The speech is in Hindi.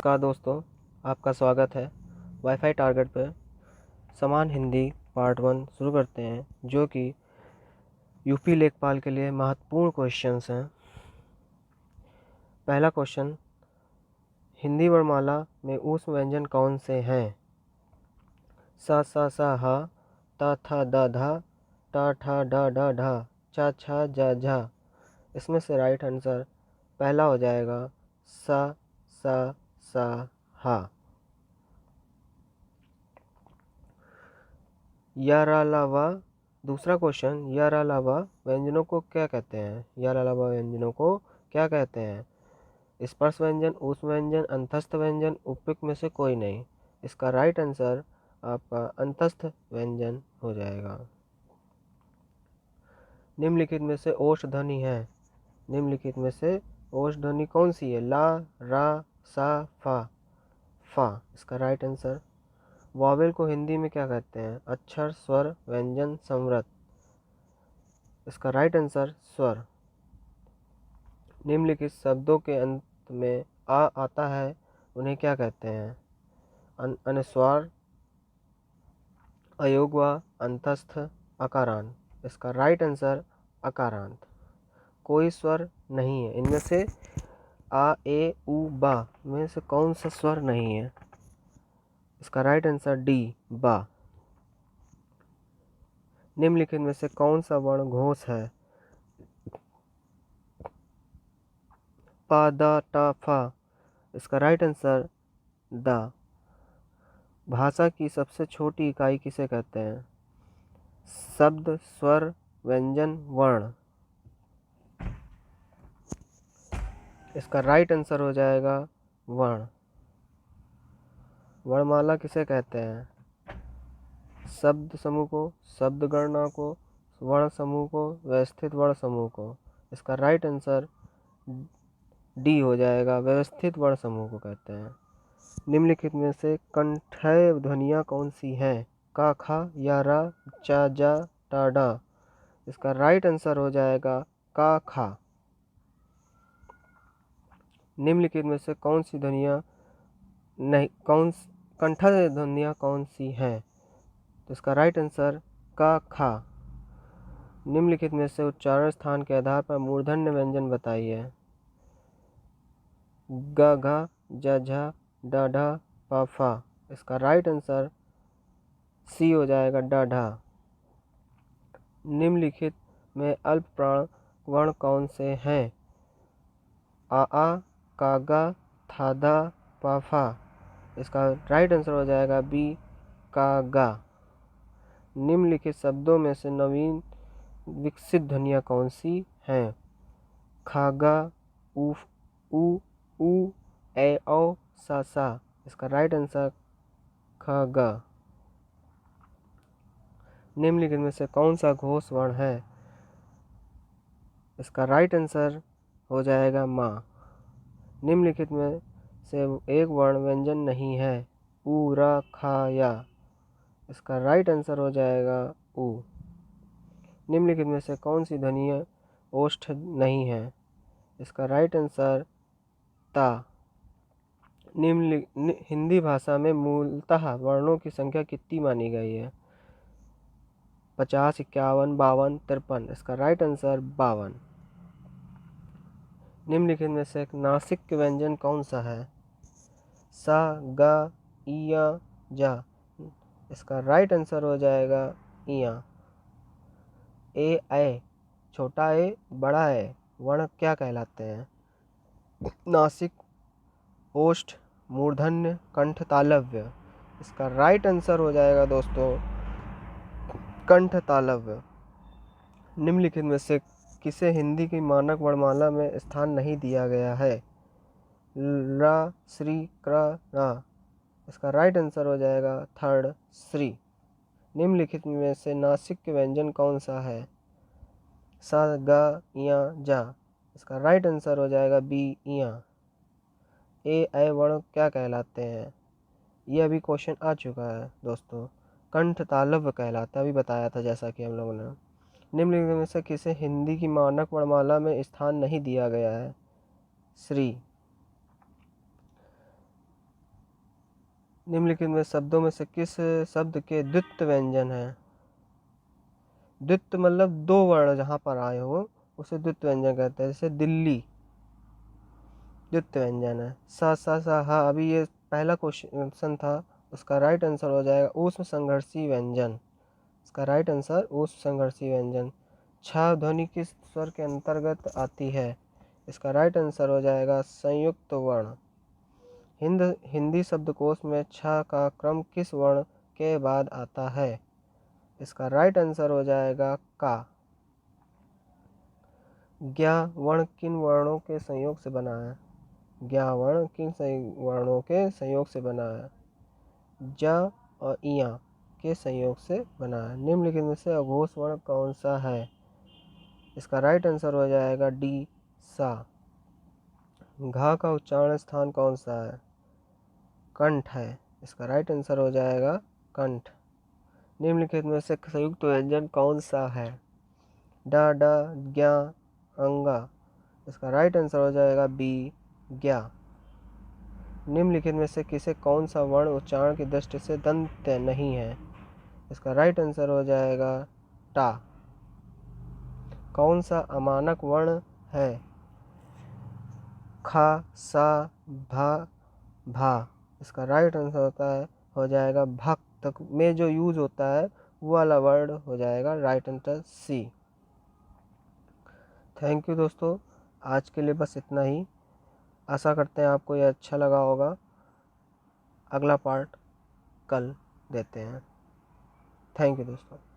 नमस्कार दोस्तों, आपका स्वागत है वाईफाई टारगेट पर। समान हिंदी पार्ट 1 शुरू करते हैं, जो कि यूपी लेखपाल के लिए महत्वपूर्ण क्वेश्चंस हैं। पहला क्वेश्चन, हिंदी वर्णमाला में ऊष्म व्यंजन कौन से हैं? सा हा, ता था दा धा, टा ठा डा डा ढा, चा छा जा झा। इसमें से राइट आंसर पहला हो जाएगा सा हा। यारालावा दूसरा क्वेश्चन, यारालावा व्यंजनों को क्या कहते हैं? यारालावा व्यंजनों को क्या कहते हैं? स्पर्श व्यंजन, ऊष्म व्यंजन, अंतस्थ व्यंजन, उपयुक्त में से कोई नहीं। इसका राइट आंसर आपका अंतस्थ व्यंजन हो जाएगा। निम्नलिखित में से ओष्ठ ध्वनि है। निम्नलिखित में से ओष्ठ ध्वनि कौन सी है? ला, रा, सा, फा। इसका राइट आंसर। वॉवेल को हिंदी में क्या कहते हैं? अक्षर, स्वर, व्यंजन, संवृत। इसका राइट आंसर स्वर। निम्नलिखित शब्दों के अंत में आ आता है, उन्हें क्या कहते हैं? अनुस्वार, अयोगवा, अंतस्थ, अकारांत। इसका राइट आंसर अकारांत। कोई स्वर नहीं है इनमें से आ, ए, उ, बा में से कौन सा स्वर नहीं है? इसका राइट आंसर डी, बा। निम्नलिखित में से कौन सा वर्ण घोष है? पा, दा, टा, फा। इसका राइट आंसर दा। भाषा की सबसे छोटी इकाई किसे कहते हैं? शब्द, स्वर, व्यंजन, वर्ण। इसका राइट आंसर हो जाएगा वर्ण। वर्णमाला किसे कहते हैं? शब्द समूह को, शब्द गणना को, वर्ण समूह को, व्यवस्थित वर्ण समूह को। इसका राइट आंसर डी हो जाएगा, व्यवस्थित वर्ण समूह को कहते हैं। निम्नलिखित में से कंठ्य ध्वनियाँ कौन सी हैं? का, खा, या, रा, चा, जा, टा, डा। इसका राइट आंसर हो जाएगा का, खा। निम्नलिखित में से कौन सी ध्वनियाँ नहीं कंठ्य ध्वनियाँ कौन सी हैं? तो इसका राइट आंसर का, खा। निम्नलिखित में से उच्चारण स्थान के आधार पर मूर्धन्य व्यंजन बताइए। ग, घ, ज, झ, ड, ढ, प, फा। इसका राइट आंसर सी हो जाएगा, ड, ढ। निम्नलिखित में अल्प प्राण वर्ण कौन से हैं? आ, का, गा, था, दा, प, फा। इसका राइट आंसर हो जाएगा बी, का, गा। निम्नलिखित शब्दों में से नवीन विकसित ध्वनियाँ कौन सी हैं? खागा, उफ, उ, ए, औ, सा। इसका राइट आंसर खागा। निम्नलिखित में से कौन सा घोष वर्ण है? इसका राइट आंसर हो जाएगा माँ। निम्नलिखित में से एक वर्ण व्यंजन नहीं है। उ, रा, खा, या। इसका राइट आंसर हो जाएगा उ। निम्नलिखित में से कौन सी ध्वनियाँ ओष्ठ नहीं है? इसका राइट आंसर ता। हिंदी भाषा में मूलतः वर्णों की संख्या कितनी मानी गई है? 50, 51, 52, 53। इसका राइट आंसर 52। निम्नलिखित में से एक नासिक व्यंजन कौन सा है? सा, गा, इया, जा। इसका राइट आंसर हो जाएगा इया। ए, छोटा ए, बड़ा ए वर्ण क्या कहलाते हैं? नासिक, ओष्ठ, मूर्धन्य, कंठ, तालव्य। इसका राइट आंसर हो जाएगा दोस्तों कंठ तालव्य। निम्नलिखित में से किसे हिंदी की मानक वर्णमाला में स्थान नहीं दिया गया है? रा, श्री, क्र, रा। इसका राइट आंसर हो जाएगा थर्ड, श्री। निम्नलिखित में से नासिक व्यंजन कौन सा है? सा, गा, इया, जा। इसका राइट आंसर हो जाएगा बी, इया। ए वर्ण क्या कहलाते हैं? ये अभी क्वेश्चन आ चुका है दोस्तों। कंठ तालव्य कहलाता है, अभी बताया था जैसा कि हम लोगों ने। निम्नलिखित में से किसे हिंदी की मानक वर्णमाला में स्थान नहीं दिया गया है? श्री। निम्नलिखित में शब्दों में से किस शब्द के द्वित्व व्यंजन है? द्वित्व मतलब दो वर्ण जहाँ पर आए हो उसे द्वित्व व्यंजन कहते हैं। जैसे दिल्ली द्वित्व व्यंजन है। सा सा सा हा, अभी ये पहला क्वेश्चन था, उसका राइट आंसर हो जाएगा ऊष्म संघर्षी व्यंजन। इसका राइट आंसर ऊष्म संघर्षी व्यंजन। छ ध्वनि किस स्वर के अंतर्गत आती है? इसका राइट आंसर हो जाएगा संयुक्त वर्ण। हिंदी शब्दकोश में छ का क्रम किस वर्ण के बाद आता है? इसका राइट आंसर हो जाएगा का। ज्ञा वर्ण किन वर्णों के संयोग से बना है? ज्ञा वर्ण किन वर्णों के संयोग से बना है? ज और इया के संयोग से बना है। निम्नलिखित में से अघोष वर्ण कौन सा है? इसका राइट आंसर हो जाएगा डी सा। घा का उच्चारण स्थान कौन सा है? कंठ है। इसका राइट आंसर हो जाएगा कंठ। निम्नलिखित में से संयुक्त व्यंजन कौन सा है? ड ड ज्ञा अंगा। इसका राइट आंसर हो जाएगा बी ज्ञा। निम्नलिखित में से किसे कौन सा वर्ण उच्चारण की दृष्टि से दंत नहीं है? इसका राइट आंसर हो जाएगा टा। कौन सा अमानक वर्ण है? खा सा भा भा। इसका राइट आंसर होता है हो जाएगा भक्त में जो यूज होता है वो वाला वर्ड हो जाएगा right answer C. Thank you दोस्तों, आज के लिए बस इतना ही। आशा करते हैं आपको ये अच्छा लगा होगा। अगला पार्ट कल देते हैं। थैंक यू दोस्तों।